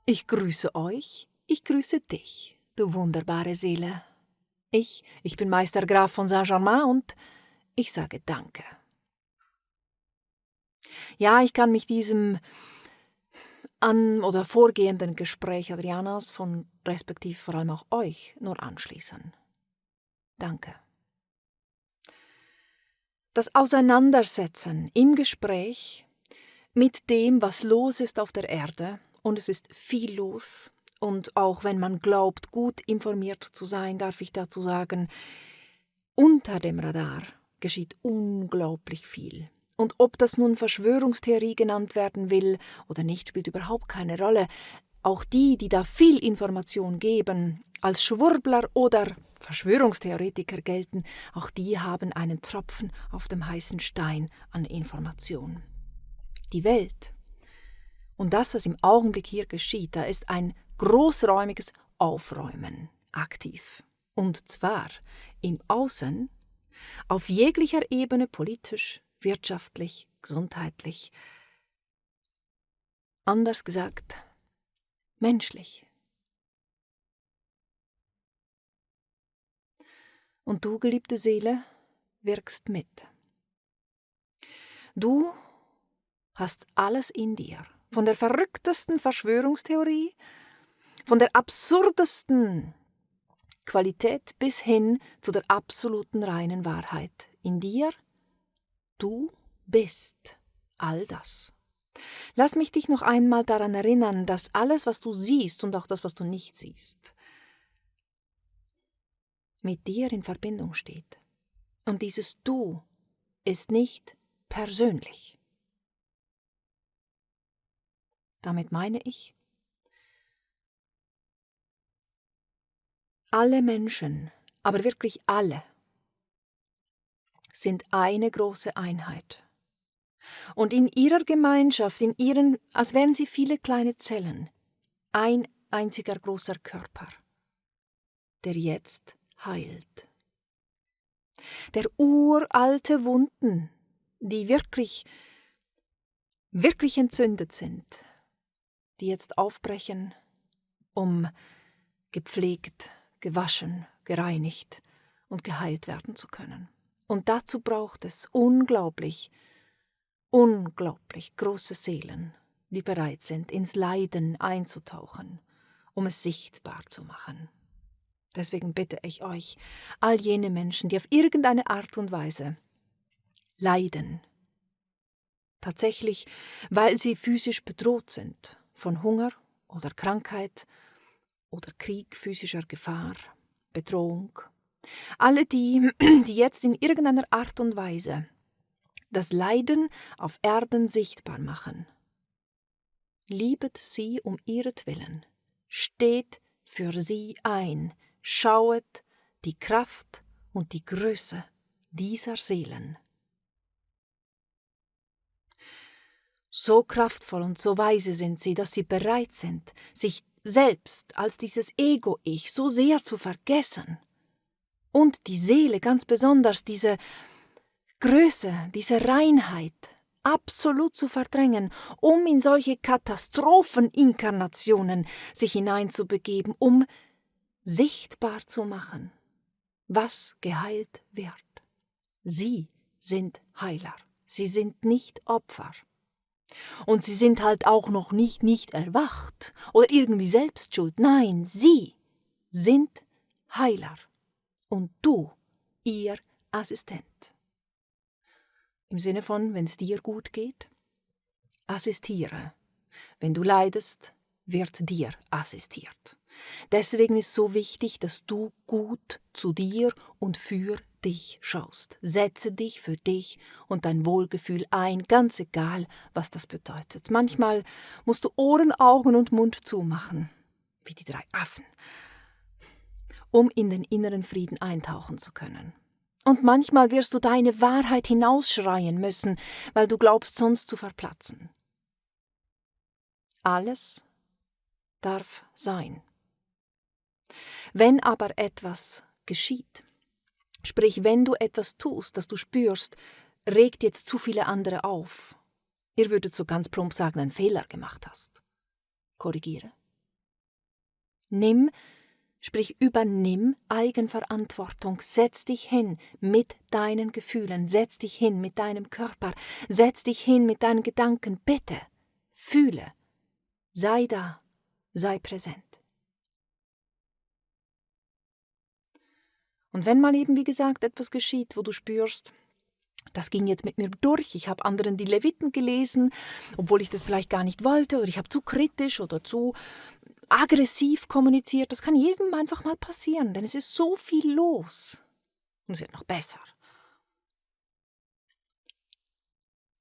Ich grüße euch, ich grüße dich, du wunderbare Seele. Ich bin Meister Graf von Saint-Germain und ich sage Danke. Ja, ich kann mich diesem vorgehenden Gespräch Adrianas von respektive vor allem auch euch nur anschließen. Danke. Das Auseinandersetzen im Gespräch mit dem, was los ist auf der Erde, und es ist viel los, und auch wenn man glaubt, gut informiert zu sein, darf ich dazu sagen, unter dem Radar geschieht unglaublich viel. Und ob das nun Verschwörungstheorie genannt werden will oder nicht, spielt überhaupt keine Rolle. Auch die da viel Information geben, als Schwurbler oder Verschwörungstheoretiker gelten, auch die haben einen Tropfen auf dem heißen Stein an Information. Die Welt und das, was im Augenblick hier geschieht, da ist ein großräumiges Aufräumen aktiv. Und zwar im Außen, auf jeglicher Ebene, politisch, wirtschaftlich, gesundheitlich, anders gesagt, menschlich. Und du, geliebte Seele, wirkst mit. Du hast alles in dir, von der verrücktesten Verschwörungstheorie, von der absurdesten Qualität bis hin zu der absoluten reinen Wahrheit. In dir, du bist all das. Lass mich dich noch einmal daran erinnern, dass alles, was du siehst und auch das, was du nicht siehst, mit dir in Verbindung steht. Und dieses Du ist nicht persönlich. Damit meine ich, alle Menschen, aber wirklich alle, sind eine große Einheit. Und in ihrer Gemeinschaft, als wären sie viele kleine Zellen, ein einziger großer Körper, der jetzt heilt. Der uralte Wunden, die wirklich entzündet sind, die jetzt aufbrechen, um gepflegt, gewaschen, gereinigt und geheilt werden zu können. Und dazu braucht es unglaublich große Seelen, die bereit sind, ins Leiden einzutauchen, um es sichtbar zu machen. Deswegen bitte ich euch, all jene Menschen, die auf irgendeine Art und Weise leiden, tatsächlich, weil sie physisch bedroht sind von Hunger oder Krankheit oder Krieg, physischer Gefahr, Bedrohung. Alle die jetzt in irgendeiner Art und Weise das Leiden auf Erden sichtbar machen. Liebet sie um ihretwillen, steht für sie ein, schauet die Kraft und die Größe dieser Seelen. So kraftvoll und so weise sind sie, dass sie bereit sind, sich selbst als dieses Ego-Ich so sehr zu vergessen und die Seele ganz besonders, diese Größe, diese Reinheit absolut zu verdrängen, um in solche Katastropheninkarnationen sich hineinzubegeben, um sichtbar zu machen, was geheilt wird. Sie sind Heiler, sie sind nicht Opfer. Und sie sind halt auch noch nicht erwacht oder irgendwie selbst schuld. Nein, sie sind Heiler und du, ihr Assistent. Im Sinne von, wenn es dir gut geht, assistiere. Wenn du leidest, wird dir assistiert. Deswegen ist so wichtig, dass du gut zu dir und für dich schaust. Setze dich für dich und dein Wohlgefühl ein, ganz egal, was das bedeutet. Manchmal musst du Ohren, Augen und Mund zumachen, wie die 3 Affen, um in den inneren Frieden eintauchen zu können. Und manchmal wirst du deine Wahrheit hinausschreien müssen, weil du glaubst, sonst zu verplatzen. Alles darf sein. Wenn aber etwas geschieht. Sprich, wenn du etwas tust, das du spürst, regt jetzt zu viele andere auf. Ihr würdet so ganz plump sagen, einen Fehler gemacht hast. Korrigiere. Übernimm Eigenverantwortung. Setz dich hin mit deinen Gefühlen, setz dich hin mit deinem Körper, setz dich hin mit deinen Gedanken. Bitte, fühle, sei da, sei präsent. Und wenn mal eben, wie gesagt, etwas geschieht, wo du spürst, das ging jetzt mit mir durch, ich habe anderen die Leviten gelesen, obwohl ich das vielleicht gar nicht wollte, oder ich habe zu kritisch oder zu aggressiv kommuniziert, das kann jedem einfach mal passieren, denn es ist so viel los. Und es wird noch besser.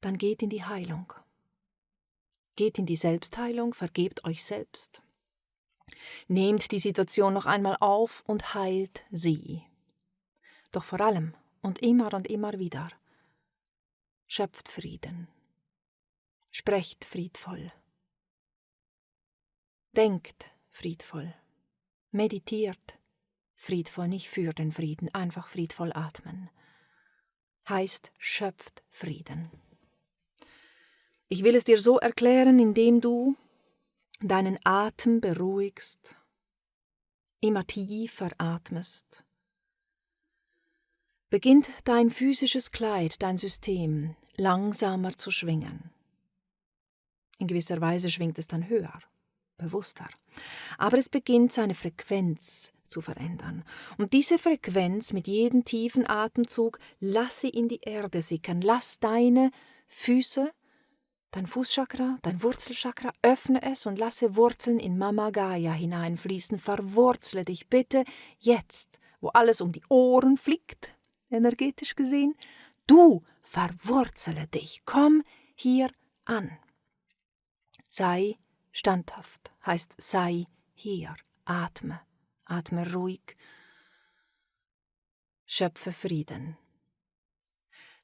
Dann geht in die Heilung. Geht in die Selbstheilung, vergebt euch selbst. Nehmt die Situation noch einmal auf und heilt sie. Doch vor allem und immer wieder, schöpft Frieden. Sprecht friedvoll. Denkt friedvoll. Meditiert friedvoll, nicht für den Frieden, einfach friedvoll atmen. Heißt, schöpft Frieden. Ich will es dir so erklären, indem du deinen Atem beruhigst, immer tiefer atmest. Beginnt dein physisches Kleid, dein System, langsamer zu schwingen. In gewisser Weise schwingt es dann höher, bewusster. Aber es beginnt seine Frequenz zu verändern. Und diese Frequenz mit jedem tiefen Atemzug, lass sie in die Erde sickern. Lass deine Füße, dein Fußchakra, dein Wurzelchakra, öffne es und lasse Wurzeln in Mama Gaia hineinfließen. Verwurzle dich bitte jetzt, wo alles um die Ohren fliegt, energetisch gesehen. Du verwurzele dich. Komm hier an. Sei standhaft, heißt sei hier. Atme, atme ruhig. Schöpfe Frieden.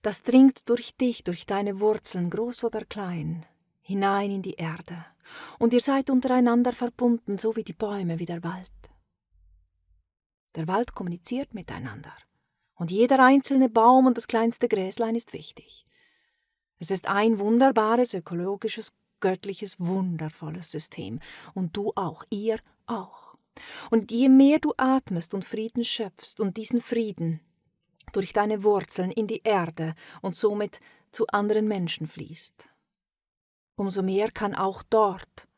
Das dringt durch dich, durch deine Wurzeln, groß oder klein, hinein in die Erde. Und ihr seid untereinander verbunden, so wie die Bäume, wie der Wald. Der Wald kommuniziert miteinander. Und jeder einzelne Baum und das kleinste Gräslein ist wichtig. Es ist ein wunderbares, ökologisches, göttliches, wundervolles System. Und du auch, ihr auch. Und je mehr du atmest und Frieden schöpfst und diesen Frieden durch deine Wurzeln in die Erde und somit zu anderen Menschen fließt, umso mehr kann auch dort,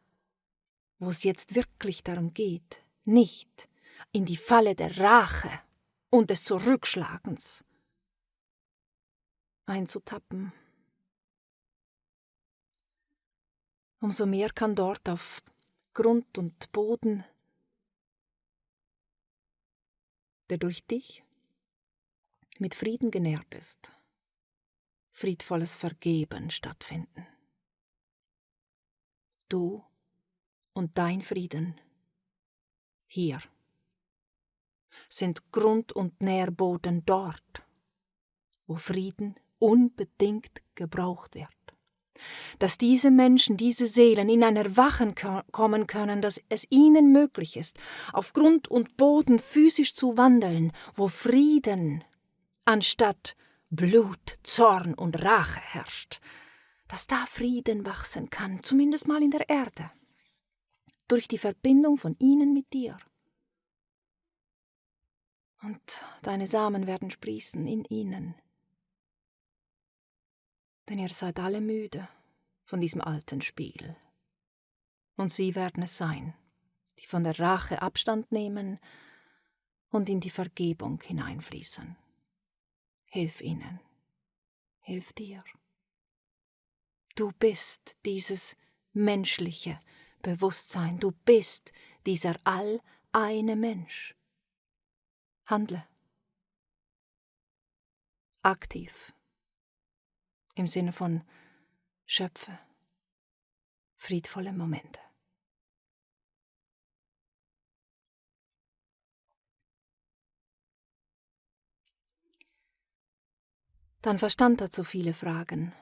wo es jetzt wirklich darum geht, nicht in die Falle der Rache und des Zurückschlagens einzutappen. Umso mehr kann dort auf Grund und Boden, der durch dich mit Frieden genährt ist, friedvolles Vergeben stattfinden. Du und dein Frieden hier sind Grund und Nährboden dort, wo Frieden unbedingt gebraucht wird. Dass diese Menschen, diese Seelen in ein Erwachen kommen können, dass es ihnen möglich ist, auf Grund und Boden physisch zu wandeln, wo Frieden anstatt Blut, Zorn und Rache herrscht, dass da Frieden wachsen kann, zumindest mal in der Erde, durch die Verbindung von ihnen mit dir. Und deine Samen werden sprießen in ihnen. Denn ihr seid alle müde von diesem alten Spiel. Und sie werden es sein, die von der Rache Abstand nehmen und in die Vergebung hineinfließen. Hilf ihnen, hilf dir. Du bist dieses menschliche Bewusstsein, du bist dieser all-eine Mensch. Handle. Aktiv. Im Sinne von schöpfe friedvolle Momente. Dein Verstand hat so viele Fragen.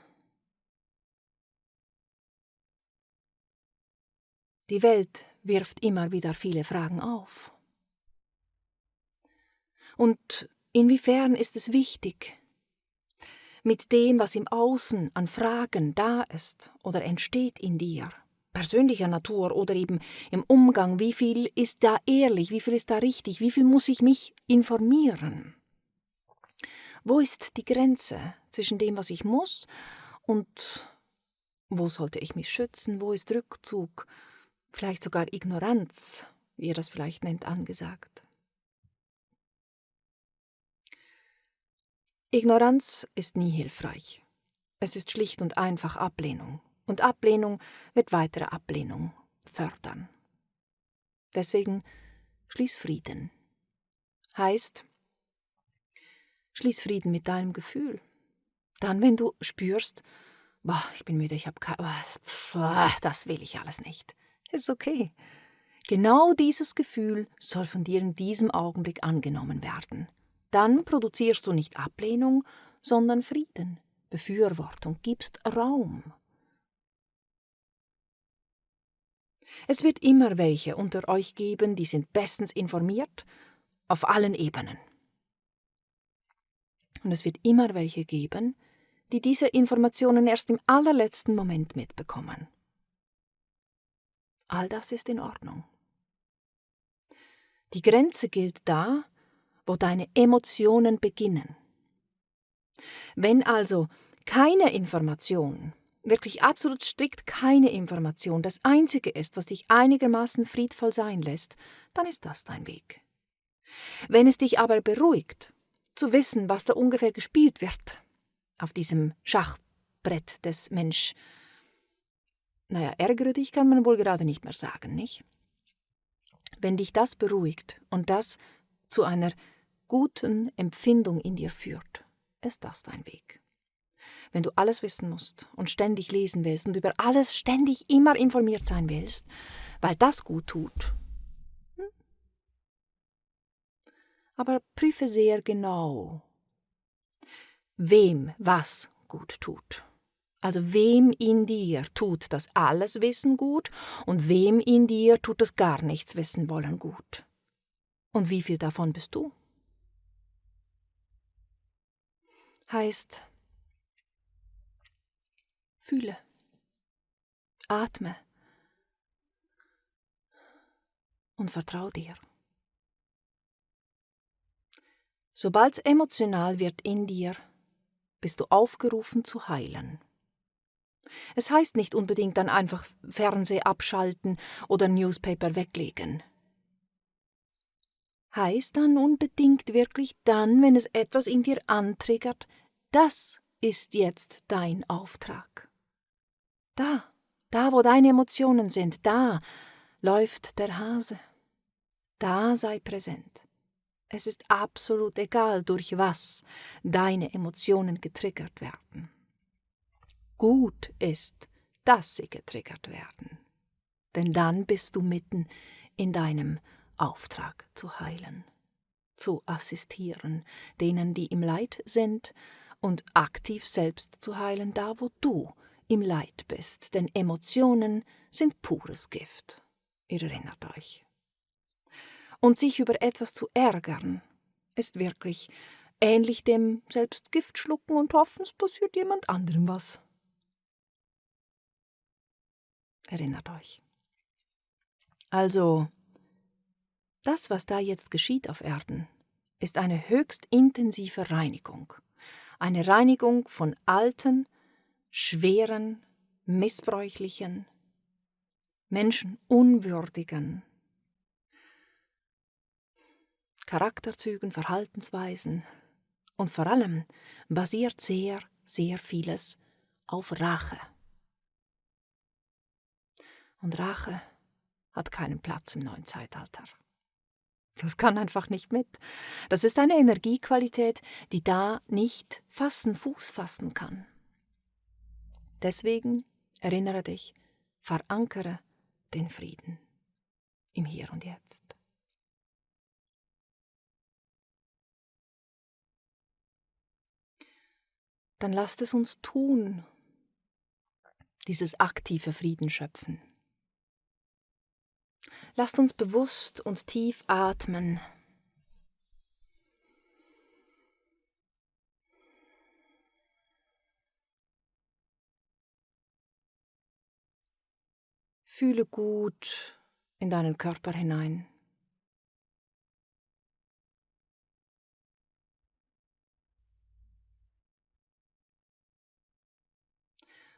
Die Welt wirft immer wieder viele Fragen auf. Und inwiefern ist es wichtig, mit dem, was im Außen an Fragen da ist oder entsteht in dir, persönlicher Natur oder eben im Umgang, wie viel ist da ehrlich, wie viel ist da richtig, wie viel muss ich mich informieren? Wo ist die Grenze zwischen dem, was ich muss, und wo sollte ich mich schützen? Wo ist Rückzug? Vielleicht sogar Ignoranz, wie ihr das vielleicht nennt, angesagt. Ignoranz ist nie hilfreich. Es ist schlicht und einfach Ablehnung. Und Ablehnung wird weitere Ablehnung fördern. Deswegen schließ Frieden. Heißt, schließ Frieden mit deinem Gefühl. Dann, wenn du spürst, boah, ich bin müde, ich habe das will ich alles nicht. Ist okay. Genau dieses Gefühl soll von dir in diesem Augenblick angenommen werden. Dann produzierst du nicht Ablehnung, sondern Frieden, Befürwortung, gibst Raum. Es wird immer welche unter euch geben, die sind bestens informiert, auf allen Ebenen. Und es wird immer welche geben, die diese Informationen erst im allerletzten Moment mitbekommen. All das ist in Ordnung. Die Grenze gilt da, wo deine Emotionen beginnen. Wenn also keine Information, wirklich absolut strikt keine Information, das Einzige ist, was dich einigermaßen friedvoll sein lässt, dann ist das dein Weg. Wenn es dich aber beruhigt, zu wissen, was da ungefähr gespielt wird, auf diesem Schachbrett des Mensch, ärgere dich kann man wohl gerade nicht mehr sagen, nicht? Wenn dich das beruhigt und das zu einer guten Empfindung in dir führt, ist das dein Weg. Wenn du alles wissen musst und ständig lesen willst und über alles ständig immer informiert sein willst, weil das gut tut, aber prüfe sehr genau, wem was gut tut. Also wem in dir tut das alles Wissen gut und wem in dir tut das gar nichts wissen wollen gut. Und wie viel davon bist du? Heißt, fühle, atme und vertrau dir. Sobald es emotional wird in dir, bist du aufgerufen zu heilen. Es heißt nicht unbedingt dann einfach Fernseh abschalten oder Newspaper weglegen. Heißt dann unbedingt wirklich dann, wenn es etwas in dir antriggert, das ist jetzt dein Auftrag. Da wo deine Emotionen sind, da läuft der Hase. Da sei präsent. Es ist absolut egal, durch was deine Emotionen getriggert werden. Gut ist, dass sie getriggert werden, denn dann bist du mitten in deinem Auftrag zu heilen, zu assistieren, denen, die im Leid sind, und aktiv selbst zu heilen, da wo du im Leid bist, denn Emotionen sind pures Gift. Ihr erinnert euch. Und sich über etwas zu ärgern, ist wirklich ähnlich dem selbst Gift schlucken und hoffen, es passiert jemand anderem was. Erinnert euch. Also, das, was da jetzt geschieht auf Erden, ist eine höchst intensive Reinigung. Eine Reinigung von alten, schweren, missbräuchlichen, menschenunwürdigen Charakterzügen, Verhaltensweisen, und vor allem basiert sehr, sehr vieles auf Rache. Und Rache hat keinen Platz im neuen Zeitalter. Das kann einfach nicht mit. Das ist eine Energiequalität, die da nicht Fuß fassen kann. Deswegen erinnere dich, verankere den Frieden im Hier und Jetzt. Dann lasst es uns tun, dieses aktive Frieden schöpfen. Lasst uns bewusst und tief atmen Fühle gut in deinen Körper hinein.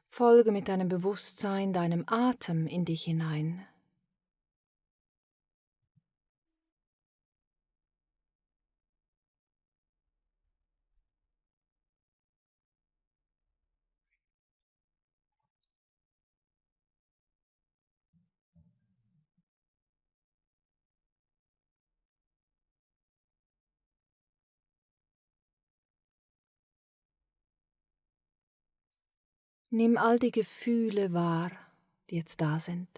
Folge mit deinem Bewusstsein deinem Atem in dich hinein. Nimm all die Gefühle wahr, die jetzt da sind.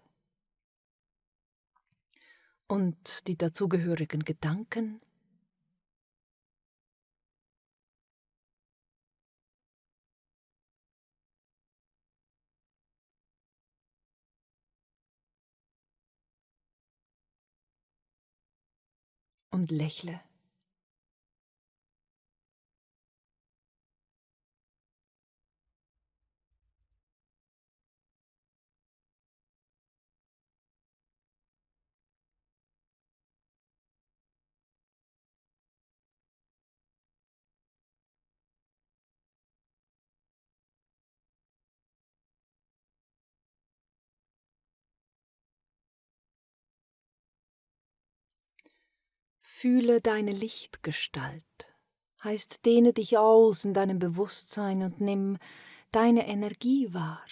Und die dazugehörigen Gedanken. Und lächle. Fühle deine Lichtgestalt. Heißt, dehne dich aus in deinem Bewusstsein und nimm deine Energie wahr.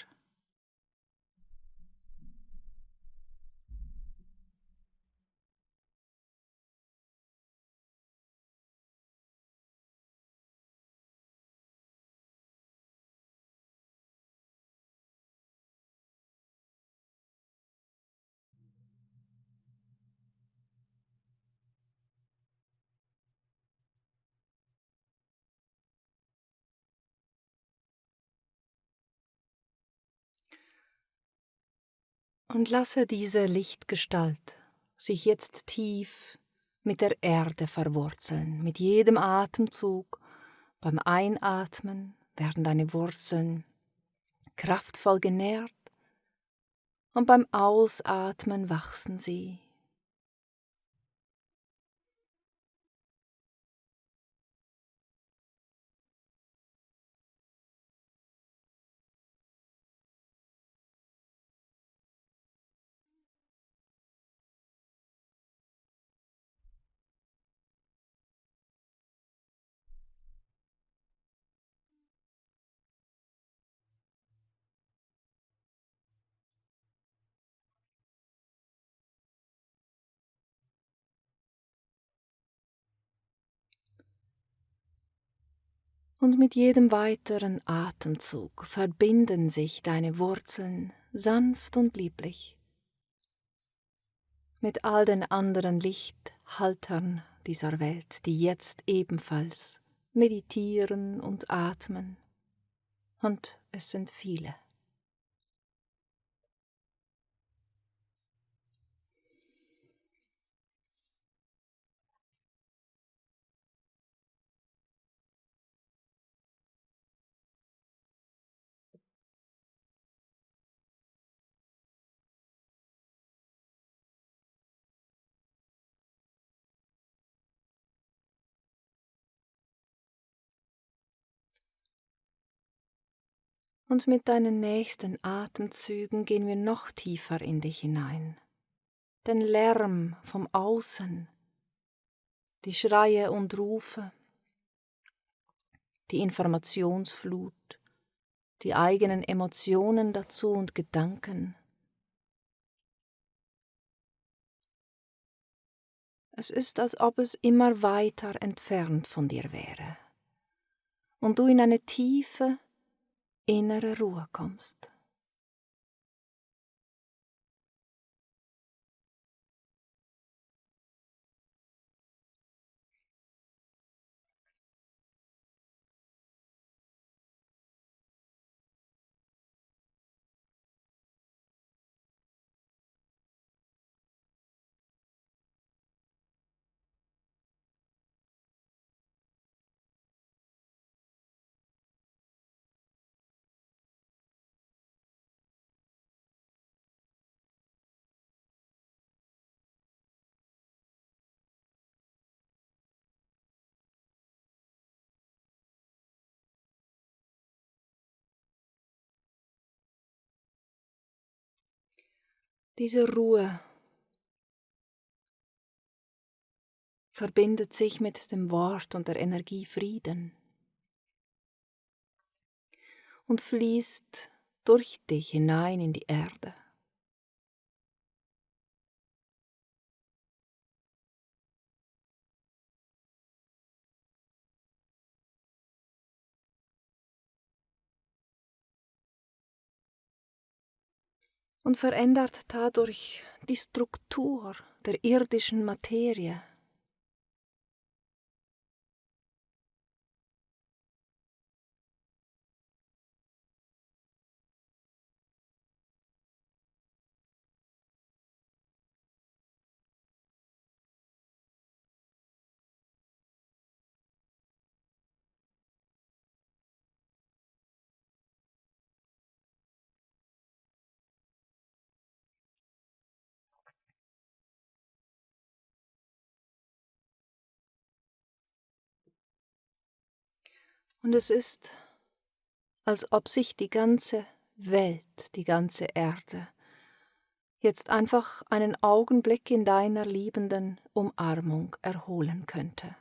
Und lasse diese Lichtgestalt sich jetzt tief mit der Erde verwurzeln. Mit jedem Atemzug, beim Einatmen werden deine Wurzeln kraftvoll genährt und beim Ausatmen wachsen sie. Und mit jedem weiteren Atemzug verbinden sich deine Wurzeln sanft und lieblich mit all den anderen Lichthaltern dieser Welt, die jetzt ebenfalls meditieren und atmen. Und es sind viele. Und mit deinen nächsten Atemzügen gehen wir noch tiefer in dich hinein. Den Lärm vom Außen, die Schreie und Rufe, die Informationsflut, die eigenen Emotionen dazu und Gedanken. Es ist, als ob es immer weiter entfernt von dir wäre und du in eine tiefe innere Ruhe kommst. Diese Ruhe verbindet sich mit dem Wort und der Energie Frieden und fließt durch dich hinein in die Erde. Und verändert dadurch die Struktur der irdischen Materie. Und es ist, als ob sich die ganze Welt, die ganze Erde, jetzt einfach einen Augenblick in deiner liebenden Umarmung erholen könnte.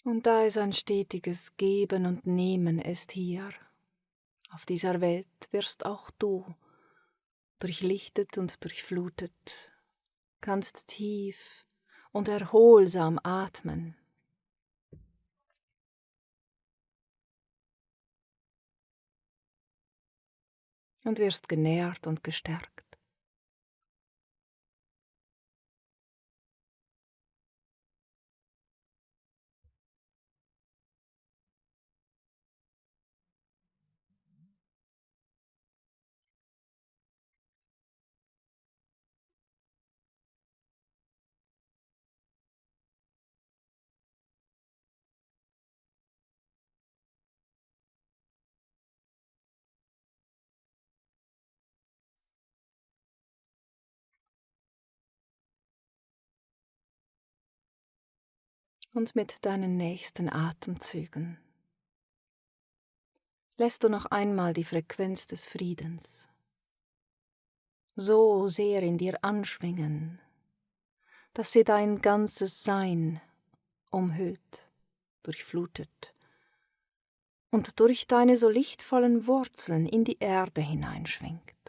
Und da es ein stetiges Geben und Nehmen ist hier, auf dieser Welt wirst auch du durchlichtet und durchflutet, kannst tief und erholsam atmen. Und wirst genährt und gestärkt. Und mit deinen nächsten Atemzügen lässt du noch einmal die Frequenz des Friedens so sehr in dir anschwingen, dass sie dein ganzes Sein umhüllt, durchflutet und durch deine so lichtvollen Wurzeln in die Erde hineinschwingt.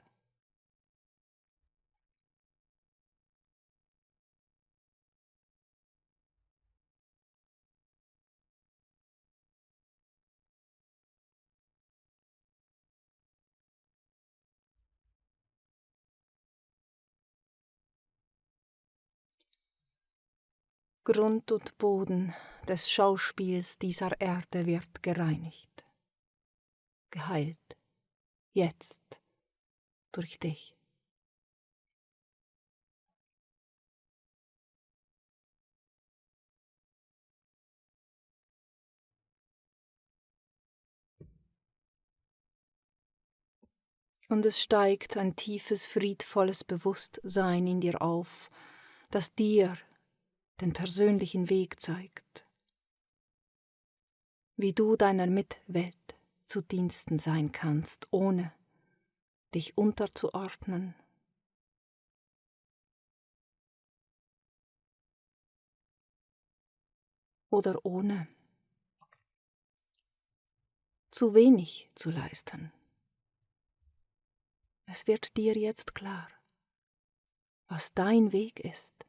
Grund und Boden des Schauspiels dieser Erde wird gereinigt, geheilt, jetzt durch dich. Und es steigt ein tiefes, friedvolles Bewusstsein in dir auf, das dir den persönlichen Weg zeigt, wie du deiner Mitwelt zu Diensten sein kannst, ohne dich unterzuordnen oder ohne zu wenig zu leisten. Es wird dir jetzt klar, was dein Weg ist.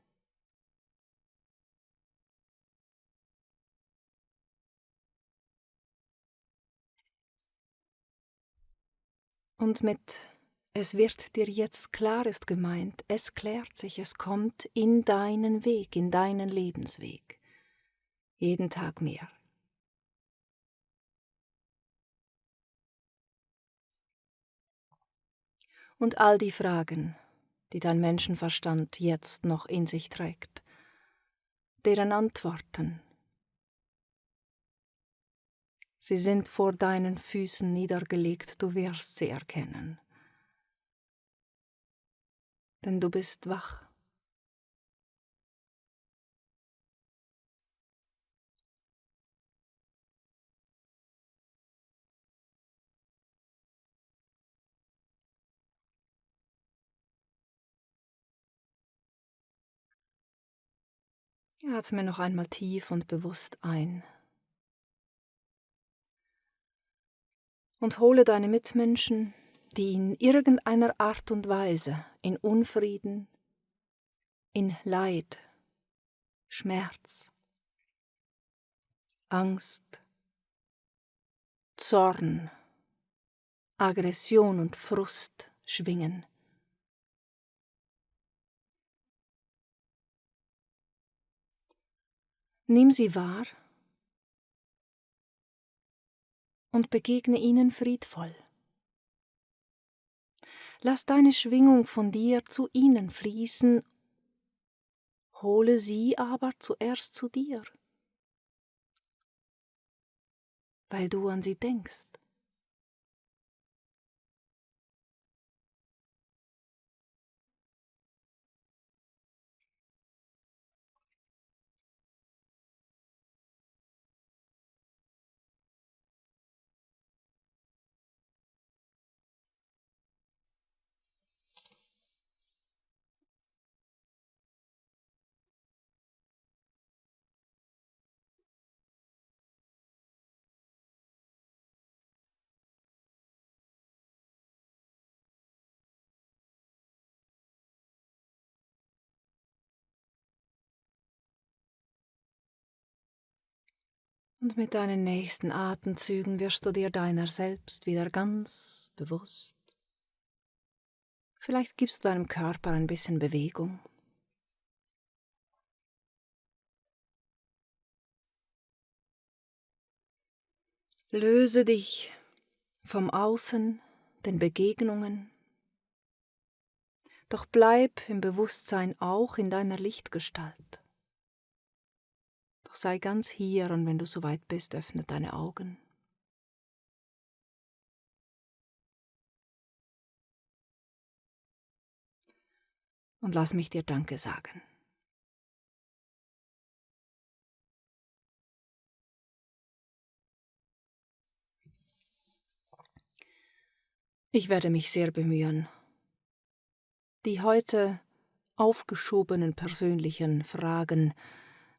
Und mit es wird dir jetzt klar ist gemeint, es klärt sich, es kommt in deinen Weg, in deinen Lebensweg. Jeden Tag mehr. Und all die Fragen, die dein Menschenverstand jetzt noch in sich trägt, deren Antworten, sie sind vor deinen Füßen niedergelegt, du wirst sie erkennen. Denn du bist wach. Atme noch einmal tief und bewusst ein. Und hole deine Mitmenschen, die in irgendeiner Art und Weise in Unfrieden, in Leid, Schmerz, Angst, Zorn, Aggression und Frust schwingen. Nimm sie wahr und begegne ihnen friedvoll. Lass deine Schwingung von dir zu ihnen fließen, hole sie aber zuerst zu dir, weil du an sie denkst. Und mit deinen nächsten Atemzügen wirst du dir deiner selbst wieder ganz bewusst. Vielleicht gibst du deinem Körper ein bisschen Bewegung. Löse dich vom Außen, den Begegnungen, doch bleib im Bewusstsein auch in deiner Lichtgestalt. Doch sei ganz hier und wenn du soweit bist, öffne deine Augen. Und lass mich dir Danke sagen. Ich werde mich sehr bemühen, die heute aufgeschobenen persönlichen Fragen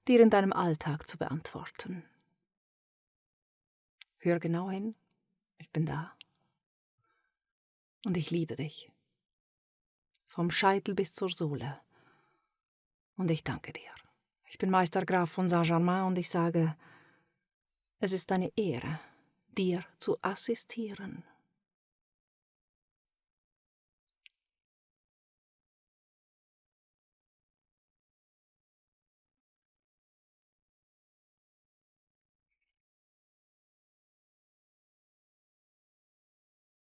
dir in deinem Alltag zu beantworten. Hör genau hin, ich bin da. Und ich liebe dich. Vom Scheitel bis zur Sohle. Und ich danke dir. Ich bin Meister Graf von Saint-Germain und ich sage, es ist eine Ehre, dir zu assistieren.